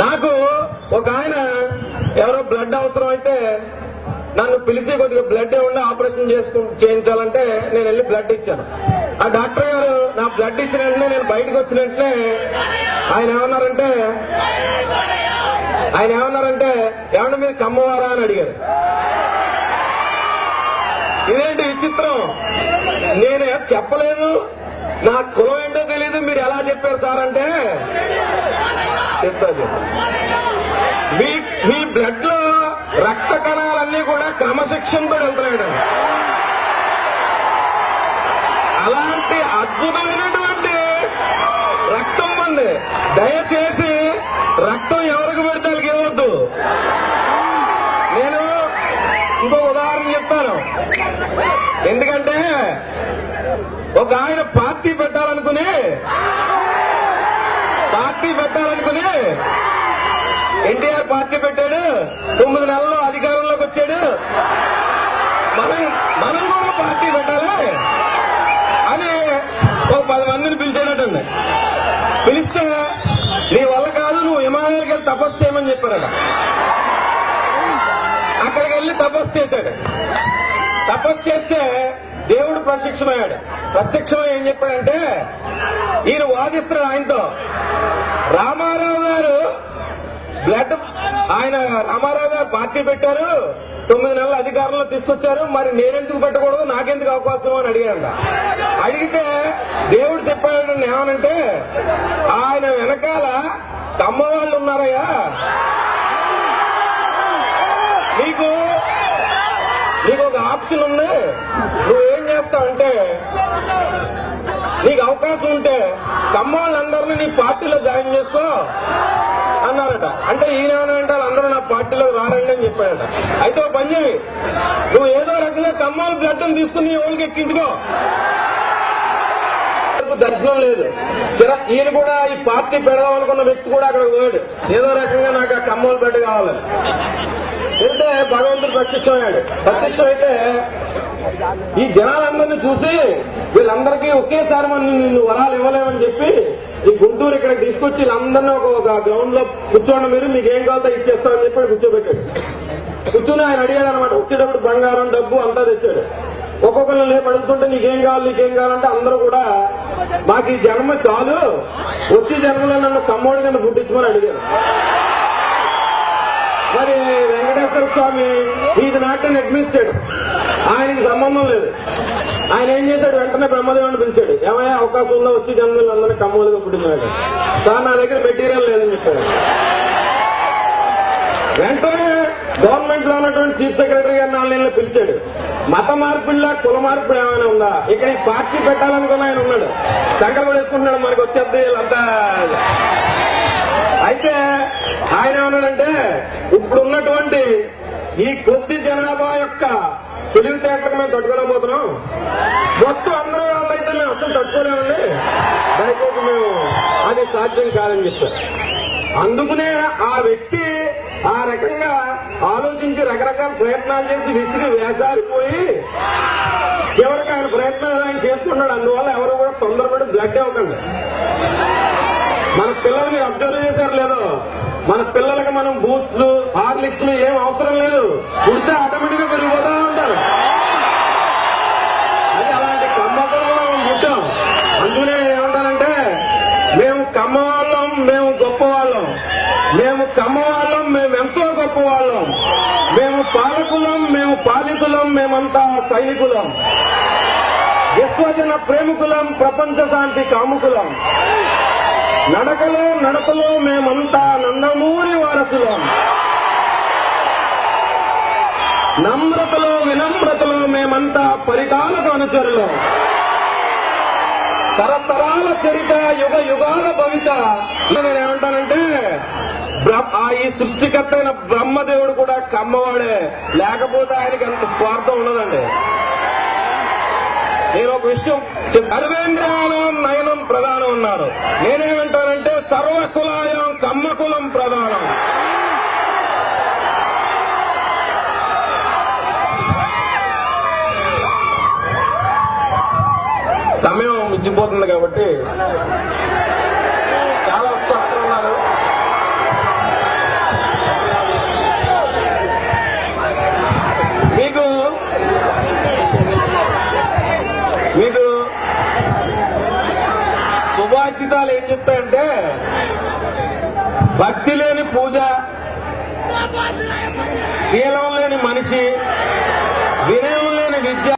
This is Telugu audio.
నాకు ఒక ఆయన ఎవరో బ్లడ్ అవసరం అయితే నన్ను పిలిచి కొద్దిగా బ్లడ్ ఏమన్నా ఆపరేషన్ చేయించాలంటే నేను వెళ్ళి బ్లడ్ ఇచ్చాను. ఆ డాక్టర్ గారు నా బ్లడ్ ఇచ్చిన వెంటనే నేను బయటకు వచ్చిన వెంటనే ఆయన ఏమన్నారంటే ఏమన్నా మీరు కమ్మవారా అని అడిగారు. ఇదేంటి విచిత్రం, నేనే చెప్పలేదు, నా కులం ఏంటో తెలియదు, మీరు ఎలా చెప్పారు సార్ అంటే చెప్తా మీ బ్లడ్ లో రక్త కణాలన్నీ కూడా క్రమశిక్షణతో వెళ్తున్నాడు. అలాంటి అద్భుతమైనటువంటి రక్తం ఉంది. దయచేసి రక్తం ఎవరికి పెడితే ఇవ్వద్దు. నేను ఇంకో ఉదాహరణ చెప్తాను. ఎందుకంటే ఒక ఆయన పార్టీ పెట్టాలనుకుని ఎన్టీఆర్ పార్టీ పెట్టాడు, 9 నెలల్లో అధికారంలోకి వచ్చాడు, మనం కూడా పార్టీ పెట్టాలి అని ఒక 10 మందిని పిలిచేటట్టుంది. పిలిస్తే నీ వల్ల కాదు, నువ్వు హిమాలయాలకు వెళ్ళి తపస్సు చేయమని చెప్పారట. అక్కడికి వెళ్ళి తపస్సు చేశాడు. తపస్సు చేస్తే దేవుడు ప్రత్యక్షమై ఏం చెప్పాడంటే, ఈయన వాదిస్తున్నాడు ఆయనతో. రామారావు గారు పార్టీ పెట్టారు, 9 నెలల అధికారంలో తీసుకొచ్చారు, మరి నేనెందుకు పెట్టకూడదు, నాకెందుకు అవకాశం అని అడిగాడంట. అడిగితే దేవుడు చెప్పాడు ఏమనంటే, ఆయన వెనకాల కమ్మ వాళ్ళు ఉన్నారయ్యా, నీకు ఒక ఆప్షన్ ఉంది, నువ్వేం చేస్తావంటే నీకు అవకాశం ఉంటే కమ్మ వాళ్ళందరినీ నీ పార్టీలో జాయిన్ చేసుకో అన్నారట. అంటే ఈయన అంటే వాళ్ళందరూ నా పార్టీలో రారండి అని చెప్పాడట. అయితే ఒక పని చేయి, నువ్వు ఏదో రకంగా కమ్మాల బ్లడ్ తీసుకుని ఓళ్ళకి ఎక్కించుకో. దర్శనం లేదు. ఈయన కూడా ఈ పార్టీ పెడదాం అనుకున్న వ్యక్తి కూడా అక్కడ పోయాడు. ఏదో రకంగా నాకు ఆ కమ్మల బ్లడ్ కావాలని వెళ్తే భగవంతుడు ప్రత్యక్షమైతే ఈ జనాలందరినీ చూసి వీళ్ళందరికీ ఒకేసారి మనం నిన్ను వరాలు ఇవ్వలేమని చెప్పి ఈ గుంటూరు ఇక్కడికి తీసుకొచ్చి వీళ్ళందరినీ ఒక గ్రౌండ్ లో కూర్చోండి, మీరు మీకు ఏం కావాలో ఇచ్చేస్తామని చెప్పి కూర్చోబెట్టాడు. కూర్చుని ఆయన అడిగాడు అనమాట. వచ్చేటప్పుడు బంగారం డబ్బు అంతా తెచ్చాడు. ఒక్కొక్కరిని లేపు అడుగుతుంటే నీకేం కావాలంటే అందరూ కూడా మాకు ఈ జన్మ చాలు, వచ్చే జన్మలో నన్ను కమ్మోడి కింద పుట్టించమని అడిగారు. మరి వెంకటేశ్వర స్వామి ఈజ్ నాట్ అన్ అడ్మినిస్ట్రేటర్, ఆయనకి సంబంధం లేదు. ఆయన ఏం చేశాడు, వెంటనే బ్రహ్మదేవుని పిలిచాడు. ఏమయ్యా అవకాశం ఉందా, వచ్చి జన్మలు అందరినీ కమ్మోలుగా పుట్టించాడు. సార్ నా దగ్గర మెటీరియల్ లేదని చెప్పాడు. వెంటనే గవర్నమెంట్ లో ఉన్నటువంటి చీఫ్ సెక్రటరీ గారిని 4 నెలలు పిలిచాడు. మత మార్పుల్లా కుల మార్పు ఏమైనా ఉందా, ఇక్కడ ఈ పార్టీ పెట్టాలనుకున్న ఆయన ఉన్నాడు, సంకల్ కూడా వేసుకుంటున్నాడు, మనకి వచ్చేది వీళ్ళంతా. అయితే ఆయన ఏమన్నాడంటే, ఇప్పుడు ఉన్నటువంటి ఈ కొద్ది జనాభా యొక్క తెలివితేటలకు మేము తట్టుకోలేకపోతున్నాం, మొత్తం అందరూ వాళ్ళైతే మేము అసలు తట్టుకోలేమండి, దయచేసి మేము అది సాధ్యం కాదని చెప్పారు. అందుకనే ఆ వ్యక్తి ఆ రకంగా ఆలోచించి రకరకాల ప్రయత్నాలు చేసి విసిరి వేసారిపోయి చివరికి ఆయన ప్రయత్నాలు ఆయన చేసుకున్నాడు. అందువల్ల ఎవరు కూడా తొందరపడి బ్లడ్ ఇవ్వకండి. మన పిల్లలు మీరు అబ్జర్వ్ చేశారు లేదో, మన పిల్లలకి మనం బూస్ట్లు హార్లిక్స్లు ఏం అవసరం లేదు, పుడితే ఆటోమేటిక్ గా పెరిగిపోతా ఉంటారు. అది అలాంటి కమ్మకులు మనం పుట్టాం. అందుకనే ఏమంటానంటే, మేము కమ్మ వాళ్ళం, మేము గొప్ప వాళ్ళం, మేము కమ్మ వాళ్ళం, మేము ఎంతో గొప్ప వాళ్ళం, మేము పాలకులం, మేము పాలితులం, మేమంతా సైనికులం, విశ్వజన ప్రేమికులం, ప్రపంచ శాంతి కాముకులం, నడతలో మేమంతా నందమూరి వారసులం, నమ్రతలో వినమ్రతలో మేమంతా పరికాలకు అనుచరులం, తరతరాల చరిత యుగ యుగాల భవిత. నేనేమంటానంటే, ఈ సృష్టికర్త అయిన బ్రహ్మదేవుడు కూడా కమ్మవాడే, లేకపోతే ఆయనకి అంత స్వార్థం ఉండదండి. నేను ఒక విషయం సర్వేంద్రియానం నయనం ప్రధానం అన్నారు. నేనేమంటానంటే సర్వకులాయం కమ్మకులం ప్రధానం. సమయం మించిపోతుంది కాబట్టి చాలా ఉత్సాహంగా ఉన్నారు. సుభాషితాలు ఏం చెప్పాయంటే భక్తి లేని పూజ, శీలం లేని మనిషి, వినయం లేని విద్య.